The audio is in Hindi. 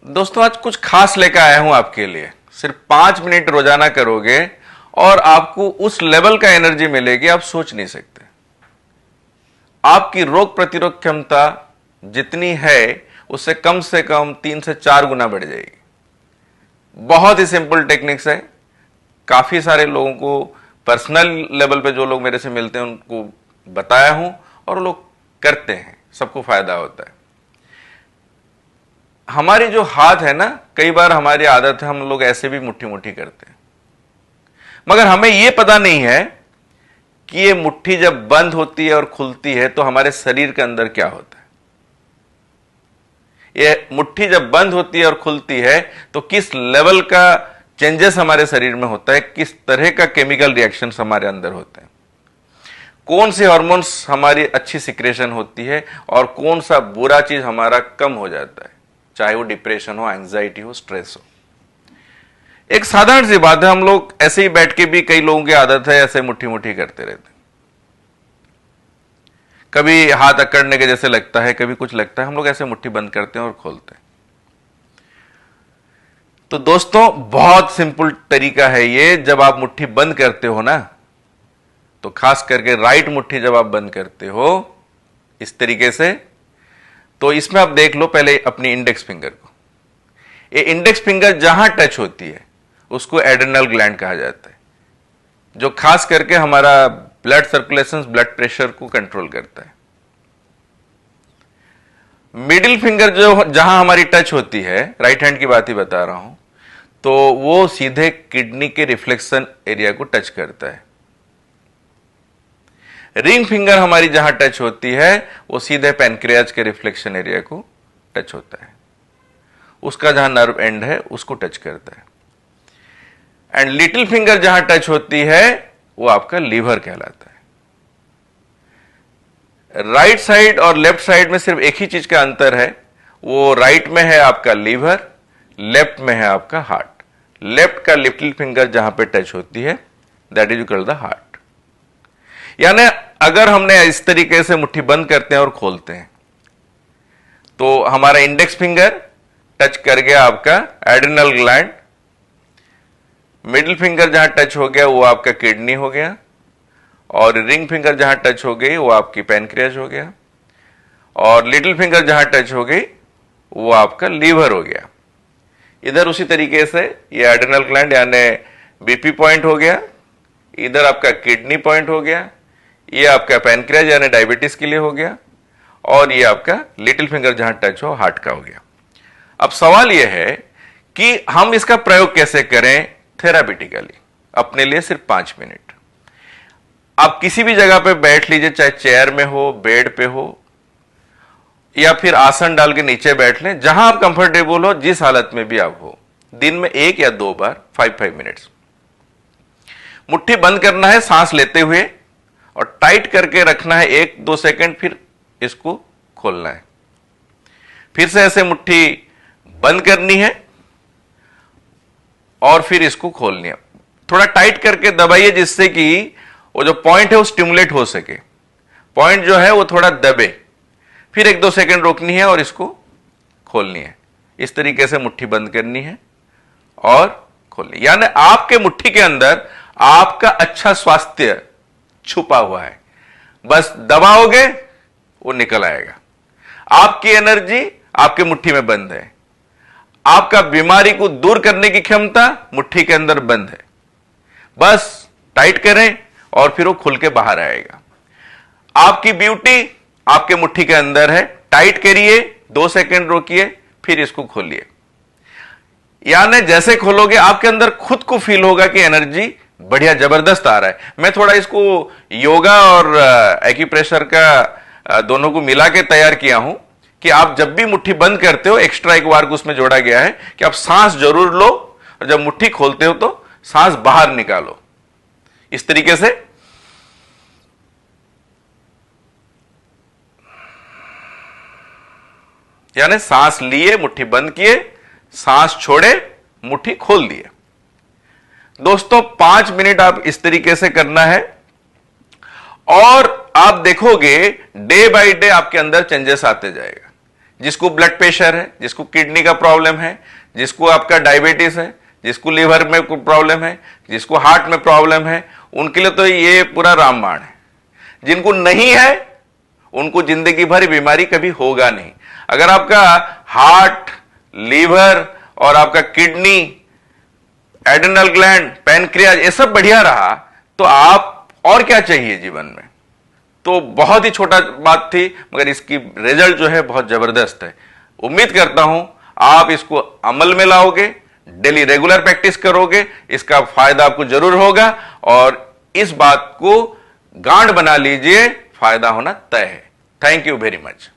दोस्तों आज कुछ खास लेकर आया हूं आपके लिए। सिर्फ 5 मिनट रोजाना करोगे और आपको उस लेवल का एनर्जी मिलेगी आप सोच नहीं सकते। आपकी रोग प्रतिरोध क्षमता जितनी है उससे कम 3 से 4 गुना बढ़ जाएगी। बहुत ही सिंपल टेक्निक्स है। काफी सारे लोगों को पर्सनल लेवल पे जो लोग मेरे से मिलते हैं उनको बताया हूं और वो लोग करते हैं, सबको फायदा होता है। हमारी जो हाथ है ना, कई बार हमारी आदत है हम लोग ऐसे भी मुट्ठी मुट्ठी करते हैं, मगर हमें यह पता नहीं है कि ये मुट्ठी जब बंद होती है और खुलती है तो हमारे शरीर के अंदर क्या होता है। ये मुट्ठी जब बंद होती है और खुलती है तो किस लेवल का चेंजेस हमारे शरीर में होता है, किस तरह का केमिकल रिएक्शंस हमारे अंदर होते हैं, कौन से हार्मोन्स हमारी अच्छी सिक्रेशन होती है और कौन सा बुरा चीज हमारा कम हो जाता है, चाहे वो डिप्रेशन हो, एंजाइटी हो, स्ट्रेस हो। एक साधारण सी बात है, हम लोग ऐसे ही बैठ के भी कई लोगों की आदत है ऐसे मुट्ठी मुट्ठी करते रहते हैं। कभी हाथ अकड़ने के जैसे लगता है, कभी कुछ लगता है, हम लोग ऐसे मुट्ठी बंद करते हैं और खोलते हैं। तो दोस्तों बहुत सिंपल तरीका है ये। जब आप मुट्ठी बंद करते हो ना, तो खास करके राइट मुट्ठी जब आप बंद करते हो इस तरीके से, तो इसमें आप देख लो पहले अपनी इंडेक्स फिंगर को। ये इंडेक्स फिंगर जहां टच होती है उसको एड्रेनल ग्लैंड कहा जाता है, जो खास करके हमारा ब्लड सर्कुलेशन, ब्लड प्रेशर को कंट्रोल करता है। मिडिल फिंगर जो जहां हमारी टच होती है, राइट हैंड की बात ही बता रहा हूं, तो वो सीधे किडनी के रिफ्लेक्शन एरिया को टच करता है। रिंग फिंगर हमारी जहां टच होती है वो सीधे पैनक्रियाज के रिफ्लेक्शन एरिया को टच होता है, उसका जहां नर्व एंड है उसको टच करता है। एंड लिटिल फिंगर जहां टच होती है वो आपका लीवर कहलाता है। राइट साइड और लेफ्ट साइड में सिर्फ एक ही चीज का अंतर है, वो राइट में है आपका लीवर, लेफ्ट में है आपका हार्ट। लेफ्ट का लिटिल फिंगर जहां पे टच होती है that is called the heart. यानी अगर हमने इस तरीके से मुट्ठी बंद करते हैं और खोलते हैं तो हमारा इंडेक्स फिंगर टच कर गया आपका एड्रेनल ग्लैंड, मिडिल फिंगर जहां टच हो गया वो आपका किडनी हो गया, और रिंग फिंगर जहां टच हो गई वो आपकी पैनक्रियाज हो गया, और लिटिल फिंगर जहां टच हो गई वो आपका लीवर हो गया। इधर उसी तरीके से ये एड्रेनल ग्लैंड यानी बीपी पॉइंट हो गया, इधर आपका किडनी पॉइंट हो गया, ये आपका पैनक्रियाज यानी डायबिटीज के लिए हो गया, और ये आपका लिटिल फिंगर जहां टच हो हार्ट का हो गया। अब सवाल यह है कि हम इसका प्रयोग कैसे करें थेरापिटिकली, अपने लिए सिर्फ 5 मिनट। आप किसी भी जगह पे बैठ लीजिए, चाहे चेयर में हो, बेड पे हो, या फिर आसन डाल के नीचे बैठ लें, जहां आप कंफर्टेबल हो, जिस हालत में भी आप हो। दिन में 1 या 2 बार 5-5 मिनट्स मुट्ठी बंद करना है सांस लेते हुए, और टाइट करके रखना है 1-2 सेकंड, फिर इसको खोलना है। फिर से ऐसे मुट्ठी बंद करनी है और फिर इसको खोलनी है। थोड़ा टाइट करके दबाइए जिससे कि वो जो पॉइंट है वो स्टिमुलेट हो सके, पॉइंट जो है वो थोड़ा दबे। फिर 1-2 सेकंड रोकनी है और इसको खोलनी है। इस तरीके से मुट्ठी बंद करनी है और खोलनी, यानी आपके मुट्ठी के अंदर आपका अच्छा स्वास्थ्य छुपा हुआ है। बस दबाओगे वो निकल आएगा। आपकी एनर्जी आपके मुट्ठी में बंद है। आपका बीमारी को दूर करने की क्षमता मुट्ठी के अंदर बंद है। बस टाइट करें और फिर वो खुल के बाहर आएगा। आपकी ब्यूटी आपके मुट्ठी के अंदर है। टाइट करिए, 2 सेकंड रोकिए, फिर इसको खोलिए। यानी जैसे खोलोगे आपके अंदर खुद को फील होगा कि एनर्जी बढ़िया जबरदस्त आ रहा है। मैं थोड़ा इसको योगा और एक्यूप्रेशर का दोनों को मिला के तैयार किया हूं कि आप जब भी मुट्ठी बंद करते हो, एक्स्ट्रा एक वार्क उसमें जोड़ा गया है कि आप सांस जरूर लो, और जब मुट्ठी खोलते हो तो सांस बाहर निकालो। इस तरीके से यानी सांस लिए, मुट्ठी बंद किए, सांस छोड़े, मुट्ठी खोल दिए। दोस्तों 5 मिनट आप इस तरीके से करना है और आप देखोगे डे बाय डे आपके अंदर चेंजेस आते जाएगा। जिसको ब्लड प्रेशर है, जिसको किडनी का प्रॉब्लम है, जिसको आपका डायबिटीज है, जिसको लीवर में प्रॉब्लम है, जिसको हार्ट में प्रॉब्लम है, उनके लिए तो ये पूरा रामबाण है। जिनको नहीं है उनको जिंदगी भर बीमारी कभी होगा नहीं। अगर आपका हार्ट, लीवर और आपका किडनी, एड्रिनल ग्लैंड, पैनक्रियाज ये सब बढ़िया रहा तो आप और क्या चाहिए जीवन में। तो बहुत ही छोटा बात थी, मगर इसकी रिजल्ट जो है बहुत जबरदस्त है। उम्मीद करता हूं आप इसको अमल में लाओगे, डेली रेगुलर प्रैक्टिस करोगे, इसका फायदा आपको जरूर होगा। और इस बात को गांठ बना लीजिए, फायदा होना तय है। Thank you very much.